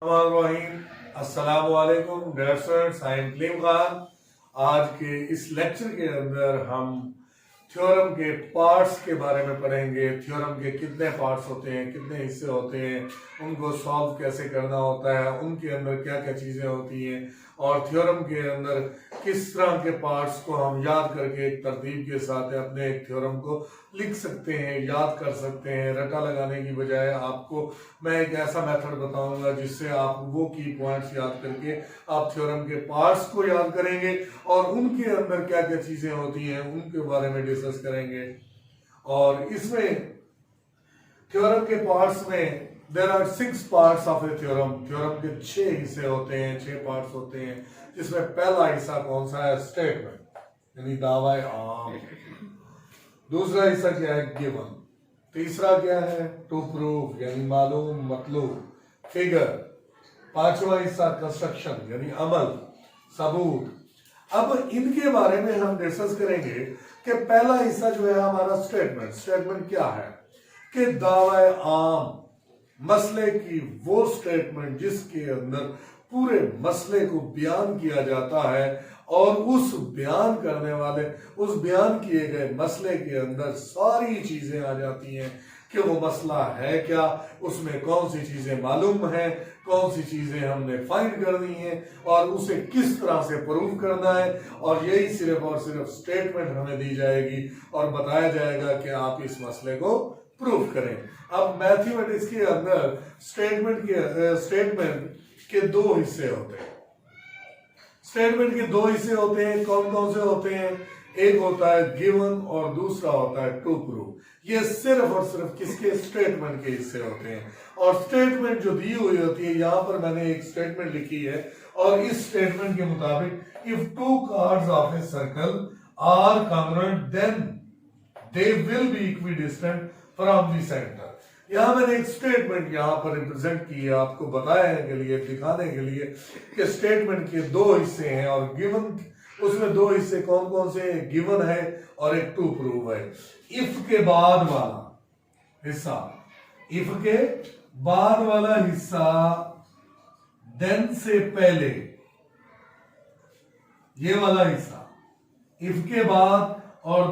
अस्सलाम वालेकुम dear students, I am Kaleem Khan. आज के इस लेक्चर के अंदर हम थ्योरम के पार्ट्स के बारे में पढ़ेंगे। थ्योरम के कितने पार्ट्स होते हैं, कितने हिस्से होते हैं, उनको सॉल्व कैसे करना होता है, उनके अंदर क्या क्या चीज़ें होती हैं और थ्योरम के अंदर किस तरह के पार्ट्स को हम याद करके एक तरतीब के साथ अपने एक थ्योरम को लिख सकते हैं, याद कर सकते हैं। रटा लगाने की बजाय आपको मैं एक ऐसा मेथड बताऊंगा जिससे आप वो की पॉइंट्स याद करके आप थ्योरम के पार्ट्स को याद करेंगे और उनके अंदर क्या क्या चीजें होती हैं उनके बारे में डिस्कस करेंगे। और इसमें थ्योरम के पार्ट्स में there are 6 parts of a theorem. Theorem के 6 हिस्से होते हैं, 6 पार्ट्स होते हैं, जिसमें पहला हिस्सा कौन सा है? स्टेटमेंट यानी दावा आम। दूसरा हिस्सा क्या है? गिवन। तीसरा क्या है? टू प्रूव यानी मालूम मतलूब फिगर। पांचवा हिस्सा कंस्ट्रक्शन यानी अमल सबूत। अब इनके बारे में हम डिस्कस करेंगे कि पहला हिस्सा जो है हमारा स्टेटमेंट। स्टेटमेंट क्या है कि दावा आम, मसले की वो स्टेटमेंट जिसके अंदर पूरे मसले को बयान किया जाता है और उस बयान करने वाले उस बयान किए गए मसले के अंदर सारी चीजें आ जाती हैं कि वो मसला है क्या, उसमें कौन सी चीजें मालूम है, कौन सी चीजें हमने फाइंड करनी है और उसे किस तरह से प्रूव करना है। और यही सिर्फ और सिर्फ स्टेटमेंट हमें दी जाएगी और बताया जाएगा कि आप इस मसले को प्रूव करें। अब मैथमेटिक्स के अंदर स्टेटमेंट के 2 हिस्से होते हैं। स्टेटमेंट के 2 हिस्से होते हैं। कौन कौन से होते हैं? एक होता है गिवन और दूसरा होता है टू प्रूव। ये सिर्फ और सिर्फ किसके? स्टेटमेंट के हिस्से होते हैं। और स्टेटमेंट जो दी हुई होती है, यहां पर मैंने एक स्टेटमेंट लिखी है और इस स्टेटमेंट के मुताबिक if 2 chords of a circle are congruent then they will be equidistant from the centre. यहां मैंने एक स्टेटमेंट यहां पर रिप्रेजेंट की है आपको बताने के लिए, दिखाने के लिए कि स्टेटमेंट के 2 हिस्से हैं और गिवन उसमें 2 हिस्से कौन कौन से? गिवन है और एक टू प्रूव है। इफ के बाद वाला हिस्सा, इफ के बाद वाला हिस्सा, देन से पहले ये वाला हिस्सा, इफ के बाद और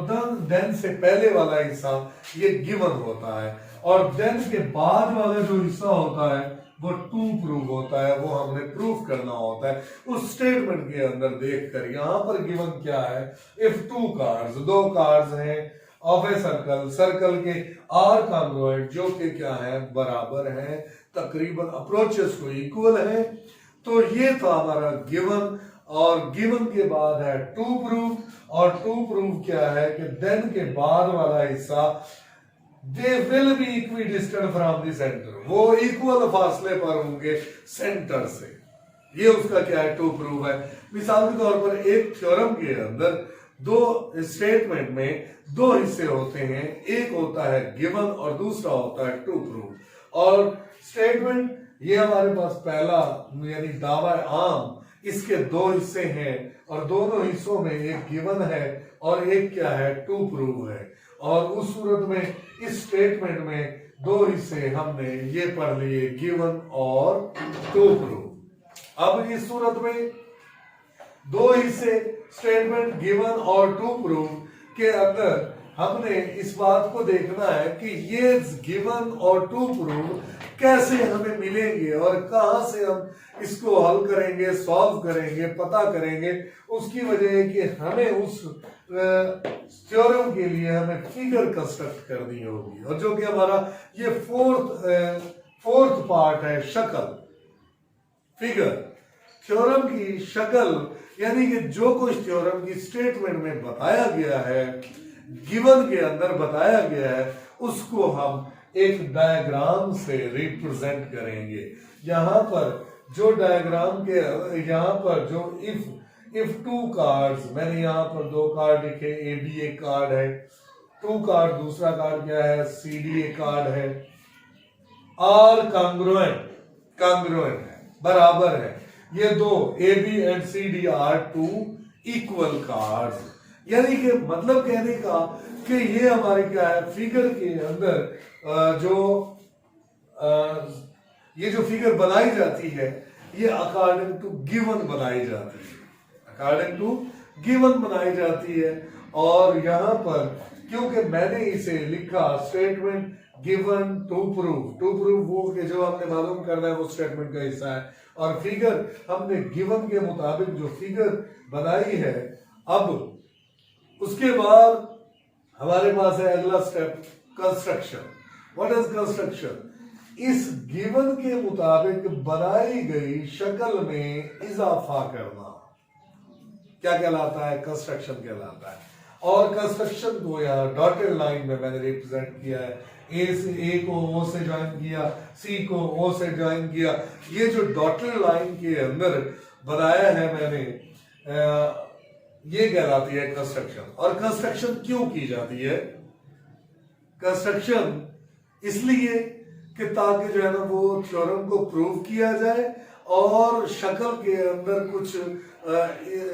देन से पहले वाला हिस्सा ये गिवन होता है और देन के बाद वाला जो हिस्सा होता है वो टू प्रूव होता है, वो हमने प्रूफ करना होता है उस स्टेटमेंट के अंदर देखकर। यहां पर गिवन क्या है? इफ 2 कार्ड्स, 2 कार्ड्स हैं ऑफ ए सर्कल, सर्कल के आर कॉन्ग्रुएंट जो कि क्या है? बराबर है, तकरीबन अप्रोचेस को इक्वल है। तो ये था हमारा गिवन और गिवन के बाद है टू प्रूफ और टू प्रूफ क्या है कि देन के बाद वाला हिस्सा दे will be equidistant from the centre, वो इक्वल फासले पर होंगे सेंटर से। ये उसका क्या है? टू प्रूफ है। मिसाल के तौर पर एक थ्योरम के अंदर 2 स्टेटमेंट में 2 हिस्से होते हैं, एक होता है गिवन और दूसरा होता है टू प्रूफ। और स्टेटमेंट ये हमारे पास पहला यानी दावा आम, इसके 2 हिस्से हैं और दोनों हिस्सों में एक गिवन है और एक क्या है? टू प्रूव है। और उस सूरत में इस स्टेटमेंट में 2 हिस्से हमने ये पढ़ लिए, गिवन और टू प्रूव। अब इस सूरत में 2 हिस्से स्टेटमेंट गिवन और टू प्रूव के अंदर हमने इस बात को देखना है कि ये गिवन और टू प्रूव कैसे हमें मिलेंगे और कहां से हम इसको हल करेंगे, सॉल्व करेंगे, पता करेंगे। उसकी वजह है कि हमें उस थ्योरम के लिए हमें फिगर कंस्ट्रक्ट करनी होगी और जो कि हमारा ये फोर्थ पार्ट है, शक्ल, फिगर। थ्योरम की शक्ल यानी कि जो कुछ थ्योरम की स्टेटमेंट में बताया गया है, गिवन के अंदर बताया गया है, उसको हम एक डायग्राम से रिप्रेजेंट करेंगे। यहां पर जो डायग्राम के यहां पर जो इफ 2 कार्ड्स, मैंने यहां पर 2 कार्ड लिखे, ए बी एक कार्ड है, 2 कार्ड, दूसरा कार्ड क्या है? सी डी एक कार्ड है, आर कांग्रुएंट है, बराबर है। ये 2 A B and C D are 2 equal chords. यानी कि मतलब कहने का कि ये हमारे क्या है? फिगर के अंदर जो ये जो फिगर बनाई जाती है ये अकॉर्डिंग टू गिवन बनाई जाती है, अकॉर्डिंग टू गिवन बनाई जाती है। और यहां पर क्योंकि मैंने इसे लिखा स्टेटमेंट गिवन टू प्रूव वो कि जो हमने मालूम करना है वो स्टेटमेंट का हिस्सा है, और फिगर हमने गिवन के मुताबिक जो फिगर बनाई है। अब उसके बाद हमारे पास है अगला step construction. What is construction? इस गिवन के मुताबिक बनाई गई शक्ल में इजाफा करना क्या कहलाता है? कंस्ट्रक्शन कहलाता है। और कंस्ट्रक्शन को यहाँ डॉटेड लाइन में मैंने रिप्रेजेंट किया है। ए को ओ से ज्वाइन किया, सी को ओ से ज्वाइन किया। ये जो डॉटेड लाइन के अंदर बनाया है मैंने, ये कहलाती है कंस्ट्रक्शन। और कंस्ट्रक्शन क्यों की जाती है? कंस्ट्रक्शन इसलिए कि ताकि जो है ना वो थ्योरम को प्रूव किया जाए और शक्ल के अंदर कुछ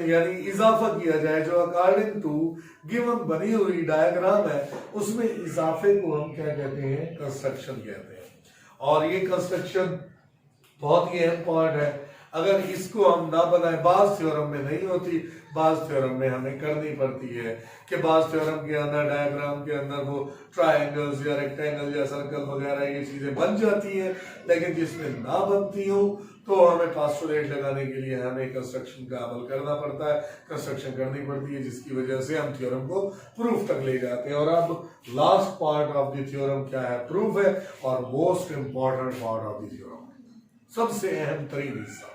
यानी इजाफा किया जाए जो अकॉर्डिंग टू गिवन बनी हुई डायग्राम है, उसमें इजाफे को हम क्या कहते हैं? कंस्ट्रक्शन कहते हैं। और ये कंस्ट्रक्शन बहुत ही अहम पॉइंट है। अगर इसको हम ना बनाए, बाज थ्योरम में नहीं होती, बाज थ्योरम में हमें करनी पड़ती है कि बाज थ्योरम के अंदर डायग्राम के अंदर वो ट्रायंगल्स या रेक्टेंगल या सर्कल वगैरह ये चीजें बन जाती हैं, लेकिन जिसमें ना बनती हो तो हमें पास्टोरेट लगाने के लिए हमें कंस्ट्रक्शन का अमल करना पड़ता है, कंस्ट्रक्शन करनी पड़ती है, जिसकी वजह से हम थ्योरम को प्रूफ तक ले जाते हैं। और अब last part of the theorem क्या है? प्रूफ है, और most important part of the theorem, सबसे अहम तरीन हिस्सा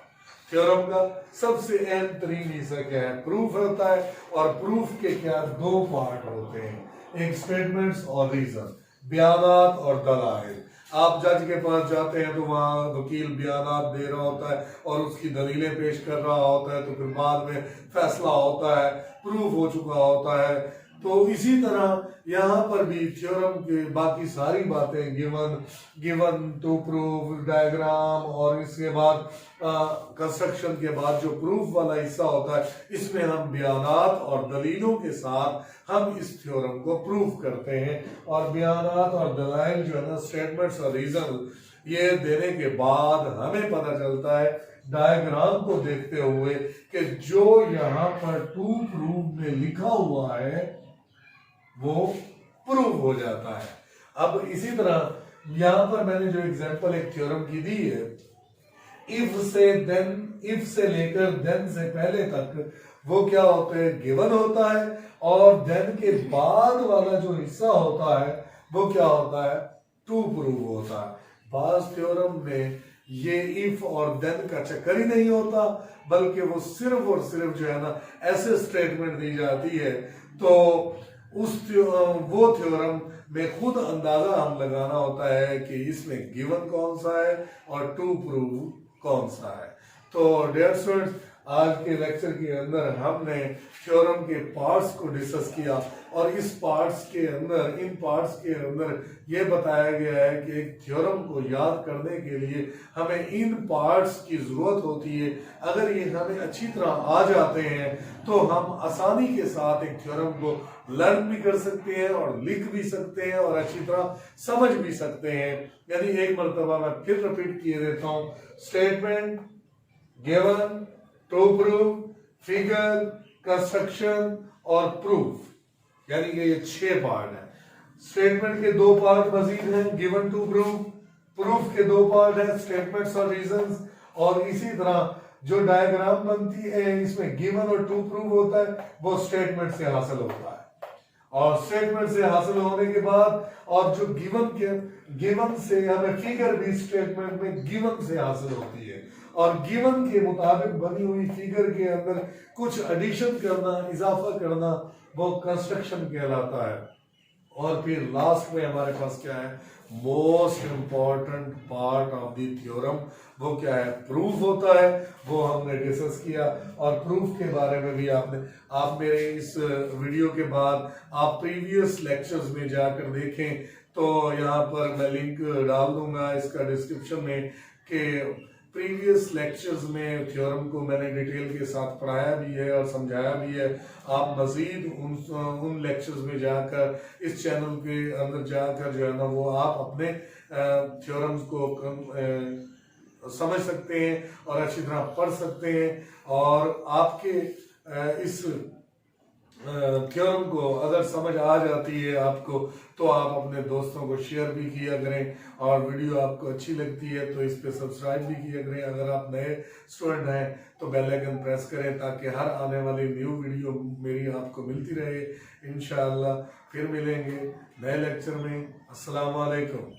थ्योरम का, सबसे अहम तरीन हिस्सा क्या है? प्रूफ होता है। और प्रूफ के क्या दो पार्ट होते हैं, एक स्टेटमेंट्स और रीजन, बयानात और दलाइल। आप जज के पास जाते हैं तो वहां वकील बयानात दे रहा होता है और उसकी दलीलें पेश कर रहा होता है, तो फिर बाद में फैसला होता है, प्रूफ हो चुका होता है। तो इसी तरह यहाँ पर भी थ्योरम के बाकी सारी बातें गिवन टू प्रूफ डायग्राम और इसके बाद कंस्ट्रक्शन के बाद जो प्रूफ वाला हिस्सा होता है, इसमें हम बयानात और दलीलों के साथ हम इस थ्योरम को प्रूव करते हैं। और बयानात और दलाइल जो है ना, स्टेटमेंट्स और रीजन, ये देने के बाद हमें पता चलता है डायग्राम को देखते हुए कि जो यहाँ पर टू प्रूफ में लिखा हुआ है वो प्रूव हो जाता है। अब इसी तरह यहां पर मैंने जो एग्जांपल एक थ्योरम की दी है, इफ से देन, इफ से लेकर देन से पहले तक वो क्या होता है? गिवन होता है। और देन के बाद वाला जो हिस्सा होता है वो क्या होता है? टू प्रूव होता है। बाज थ्योरम में ये इफ और देन का चक्कर ही नहीं होता, बल्कि वो सिर्फ और सिर्फ जो है ना ऐसे स्टेटमेंट दी जाती है, तो वो थ्योरम में खुद अंदाजा हम लगाना होता है कि इसमें गिवन कौन सा है और टू प्रूव कौन सा है। तो डियर स्टूडेंट्स, आज के लेक्चर के अंदर हमने थ्योरम के पार्ट्स को डिस्कस किया, और इस पार्ट्स के अंदर, इन पार्ट्स के अंदर ये बताया गया है कि एक थ्योरम को याद करने के लिए हमें इन पार्ट्स की जरूरत होती है। अगर ये हमें अच्छी तरह आ जाते हैं तो हम आसानी के साथ एक थ्योरम को लर्न भी कर सकते हैं और लिख भी सकते हैं और अच्छी तरह समझ भी सकते हैं। यानी एक मरतबा मैं फिर रिपीट किए देता हूं, statement, given, to prove, figure, construction और प्रूफ, यानी कि ये 6 पार्ट हैं। स्टेटमेंट के 2 पार्ट मजीद हैं, गिवन टू प्रूव, प्रूफ के 2 पार्ट हैं, स्टेटमेंट्स और रीजंस। और इसी तरह जो डायग्राम बनती है इसमें गिवन और टू प्रूव होता है, वो स्टेटमेंट से हासिल होता है। और स्टेटमेंट से हासिल होने के बाद और जो गिवन से हमें फिगर भी स्टेटमेंट में गिवन से हासिल होती है, और गिवन के मुताबिक बनी हुई फिगर के अंदर कुछ एडिशन करना, इजाफा करना, वो कंस्ट्रक्शन कहलाता है। और फिर लास्ट में हमारे पास क्या है? Most important part of the theorem, वो क्या है? प्रूफ होता है। वो हमने डिस्कस किया, और प्रूफ के बारे में भी आप मेरे इस वीडियो के बाद आप प्रीवियस लेक्चर्स में जाकर देखें, तो यहाँ पर मैं लिंक डाल दूंगा इसका डिस्क्रिप्शन में कि प्रीवियस लेक्चर्स में थ्योरम को मैंने डिटेल के साथ पढ़ाया भी है और समझाया भी है। आप मजीद उन लेक्चर्स में जाकर, इस चैनल के अंदर जाकर जो है ना वो आप अपने थ्योरम्स को समझ सकते हैं और अच्छी तरह पढ़ सकते हैं। और आपके इस थ्योरम को अगर समझ आ जाती है आपको, तो आप अपने दोस्तों को शेयर भी किया करें, और वीडियो आपको अच्छी लगती है तो इस पे सब्सक्राइब भी किया करें। अगर आप नए स्टूडेंट हैं तो बेल आइकन प्रेस करें ताकि हर आने वाली न्यू वीडियो मेरी आपको मिलती रहे। इंशाअल्लाह फिर मिलेंगे नए लेक्चर में। अस्सलाम वालेकुम।